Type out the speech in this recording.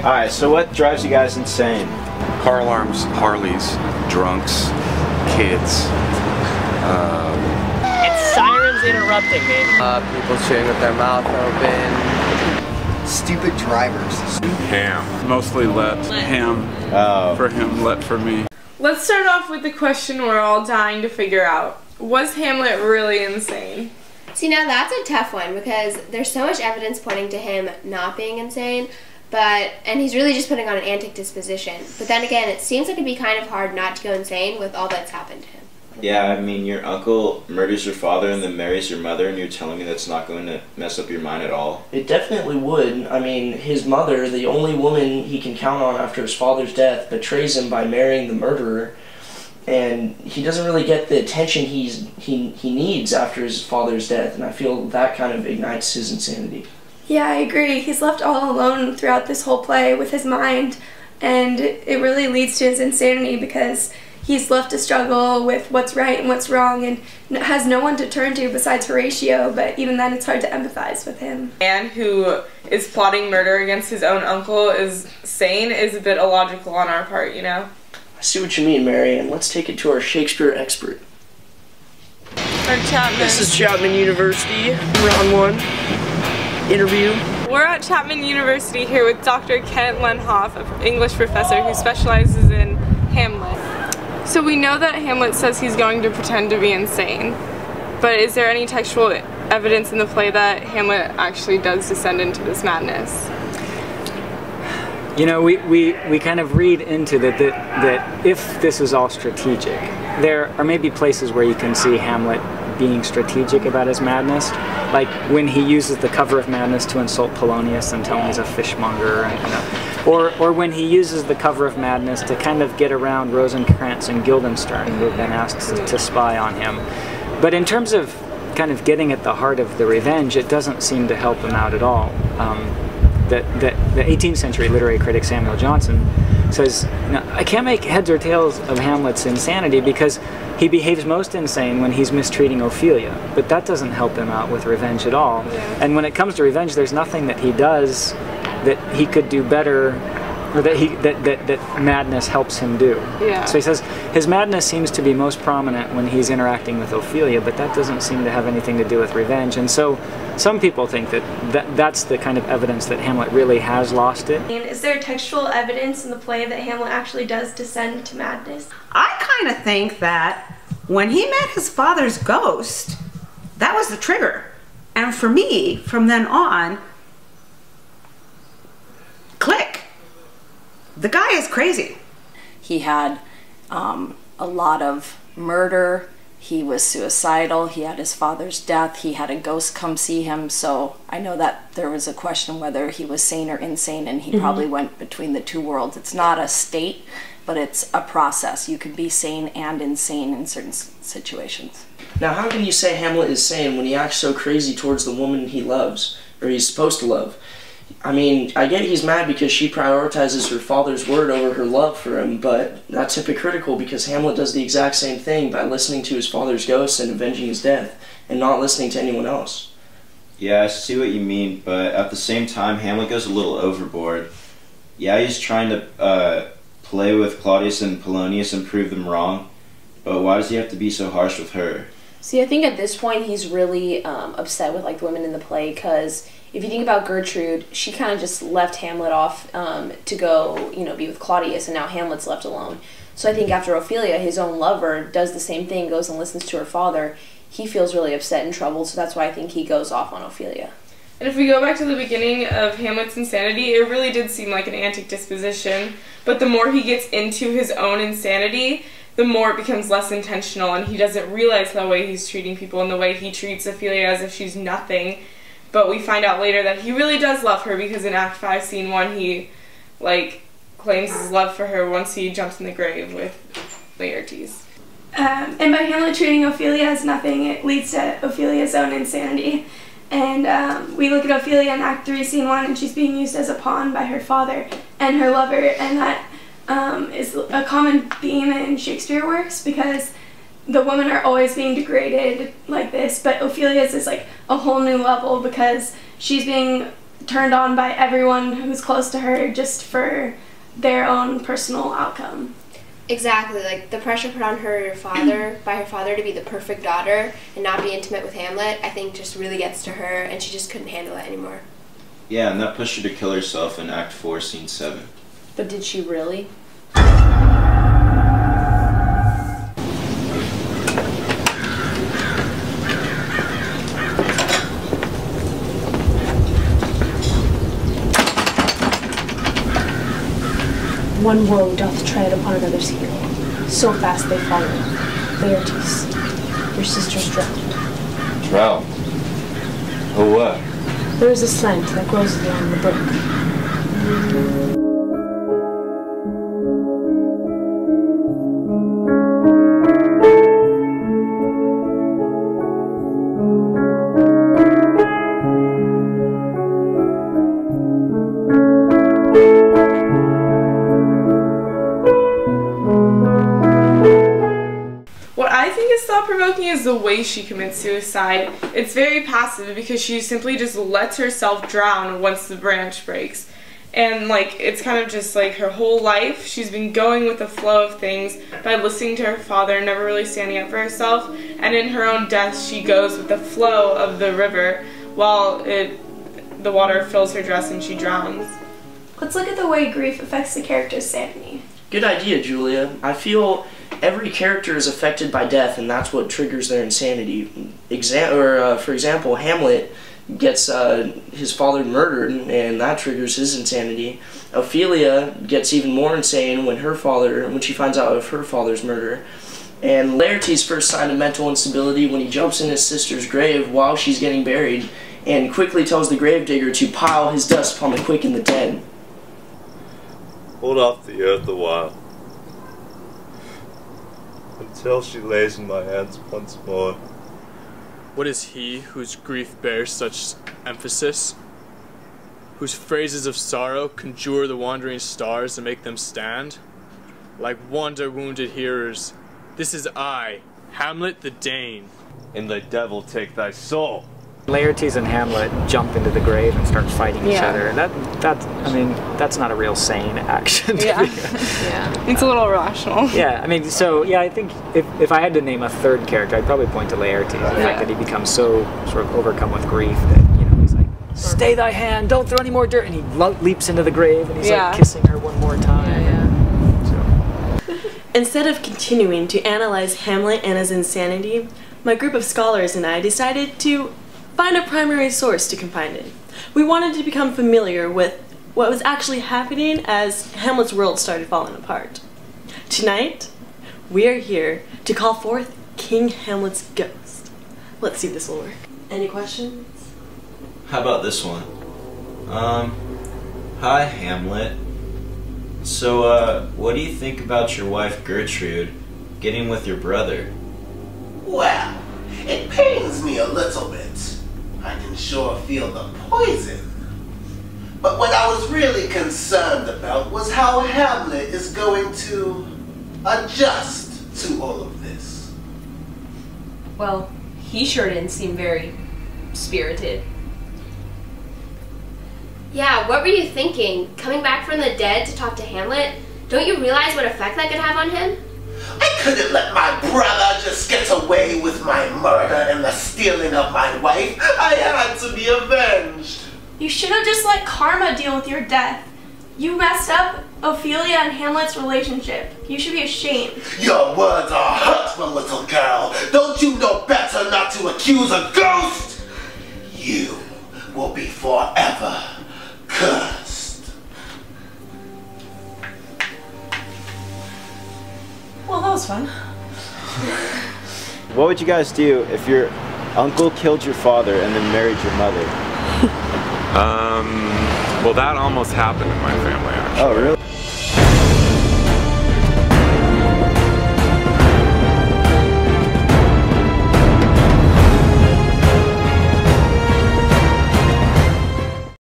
Alright, so what drives you guys insane? Car alarms, Harleys, drunks, kids. It's sirens interrupting me. People chewing with their mouth open. Stupid drivers. Ham. Mostly let. Ham. Oh. For him, let for me. Let's start off with the question we're all dying to figure out. Was Hamlet really insane? See, now that's a tough one because there's so much evidence pointing to him not being insane, and he's really just putting on an antic disposition. But then again, it seems like it'd be kind of hard not to go insane with all that's happened to him. Yeah, I mean, your uncle murders your father and then marries your mother, and you're telling me that's not going to mess up your mind at all? It definitely would. I mean, his mother, the only woman he can count on after his father's death, betrays him by marrying the murderer, and he doesn't really get the attention he needs after his father's death, and I feel that kind of ignites his insanity. Yeah, I agree. He's left all alone throughout this whole play with his mind, and it really leads to his insanity because he's left to struggle with what's right and what's wrong and has no one to turn to besides Horatio, but even then it's hard to empathize with him. A man who is plotting murder against his own uncle is sane is a bit illogical on our part, you know? I see what you mean, Mary, and let's take it to our Shakespeare expert. Or Chapman. This is Chapman University, round one, interview. We're at Chapman University here with Dr. Kent Lenhoff, an English professor who specializes in Hamlet. So we know that Hamlet says he's going to pretend to be insane, but is there any textual evidence in the play that Hamlet actually does descend into this madness? You know, we kind of read into that if this is all strategic, there are maybe places where you can see Hamlet being strategic about his madness, like when he uses the cover of madness to insult Polonius and tell him he's a fishmonger, and, you know, or when he uses the cover of madness to kind of get around Rosencrantz and Guildenstern, who have been asked to spy on him. But in terms of kind of getting at the heart of the revenge, it doesn't seem to help him out at all. The 18th century literary critic Samuel Johnson says, I can't make heads or tails of Hamlet's insanity because he behaves most insane when he's mistreating Ophelia, but that doesn't help him out with revenge at all. Yeah. And when it comes to revenge, there's nothing that he does that he could do better, or that madness helps him do. Yeah. So he says his madness seems to be most prominent when he's interacting with Ophelia, but that doesn't seem to have anything to do with revenge. And so some people think that's the kind of evidence that Hamlet really has lost it. And is there textual evidence in the play that Hamlet actually does descend to madness? I kind of think that when he met his father's ghost, that was the trigger. And for me, from then on, click. The guy is crazy. He had a lot of murder. He was suicidal. He had his father's death. He had a ghost come see him. So I know that there was a question whether he was sane or insane, and he probably went between the two worlds. It's not a state, but it's a process. You can be sane and insane in certain situations. Now, how can you say Hamlet is sane when he acts so crazy towards the woman he loves, or he's supposed to love? I mean, I get he's mad because she prioritizes her father's word over her love for him, but that's hypocritical because Hamlet does the exact same thing by listening to his father's ghost and avenging his death, and not listening to anyone else. Yeah, I see what you mean, but at the same time, Hamlet goes a little overboard. Yeah, he's trying to play with Claudius and Polonius and prove them wrong, but why does he have to be so harsh with her? See, I think at this point he's really upset with like the women in the play, because if you think about Gertrude, she kind of just left Hamlet off to go, you know, be with Claudius, and now Hamlet's left alone. So I think after Ophelia, his own lover, does the same thing, goes and listens to her father, he feels really upset and troubled, so that's why I think he goes off on Ophelia. And if we go back to the beginning of Hamlet's insanity, it really did seem like an antic disposition, but the more he gets into his own insanity, the more it becomes less intentional, and he doesn't realize the way he's treating people and the way he treats Ophelia as if she's nothing. But we find out later that he really does love her, because in Act 5, Scene 1, he, like, claims his love for her once he jumps in the grave with Laertes. And by Hamlet treating Ophelia as nothing, it leads to Ophelia's own insanity. And we look at Ophelia in Act 3, Scene 1, and she's being used as a pawn by her father and her lover, and that is a common theme in Shakespeare works, because the women are always being degraded like this, but Ophelia's is like a whole new level because she's being turned on by everyone who's close to her just for their own personal outcome. Exactly, like the pressure put on her father by her father to be the perfect daughter and not be intimate with Hamlet, I think just really gets to her, and she just couldn't handle it anymore. Yeah, and that pushed her to kill herself in Act 4, Scene 7. But did she really? One woe doth tread upon another's heel. So fast they follow. Laertes, your sister's drowned. Drowned? Oh what? There is a slant that grows along the brook. Thought-provoking is the way she commits suicide. It's very passive because she simply just lets herself drown once the branch breaks. And like, it's kind of just like her whole life, she's been going with the flow of things by listening to her father, never really standing up for herself. And in her own death, she goes with the flow of the river while the water fills her dress and she drowns. Let's look at the way grief affects the character's sanity. Good idea, Julia. I feel every character is affected by death, and that's what triggers their insanity. For example, Hamlet gets his father murdered, and that triggers his insanity. Ophelia gets even more insane when she finds out of her father's murder. And Laertes' first sign of mental instability when he jumps in his sister's grave while she's getting buried, and quickly tells the gravedigger to pile his dust upon the quick and the dead. Hold off the earth a while, until she lays in my hands once more. What is he whose grief bears such emphasis? Whose phrases of sorrow conjure the wandering stars and make them stand? Like wander-wounded hearers, this is I, Hamlet the Dane. And the devil take thy soul. Laertes and Hamlet jump into the grave and start fighting each other. I mean, that's not a real sane action. Yeah. Yeah. It's a little irrational. Yeah, I mean, so, yeah, I think if I had to name a third character, I'd probably point to Laertes. The fact that he becomes so sort of overcome with grief that, you know, he's like, stay thy hand, don't throw any more dirt, and he leaps into the grave and he's like kissing her one more time. Instead of continuing to analyze Hamlet and his insanity, my group of scholars and I decided to find a primary source to confine in. We wanted to become familiar with what was actually happening as Hamlet's world started falling apart. Tonight, we are here to call forth King Hamlet's ghost. Let's see if this will work. Any questions? How about this one? Hi Hamlet. So, what do you think about your wife Gertrude getting with your brother? Well, it pains me a little bit. I can sure feel the poison. But what I was really concerned about was how Hamlet is going to adjust to all of this. Well, he sure didn't seem very spirited. Yeah, what were you thinking? Coming back from the dead to talk to Hamlet? Don't you realize what effect that could have on him? I couldn't let my brother just get away with my murder and the stealing of my wife. I had to be avenged. You should have just let karma deal with your death. You messed up Ophelia and Hamlet's relationship. You should be ashamed. Your words are hurtful, little girl. Don't you know better not to accuse a ghost? You will be forever cursed. Well, that was fun. What would you guys do if your uncle killed your father and then married your mother? Well, that almost happened in my family, actually. Oh, really?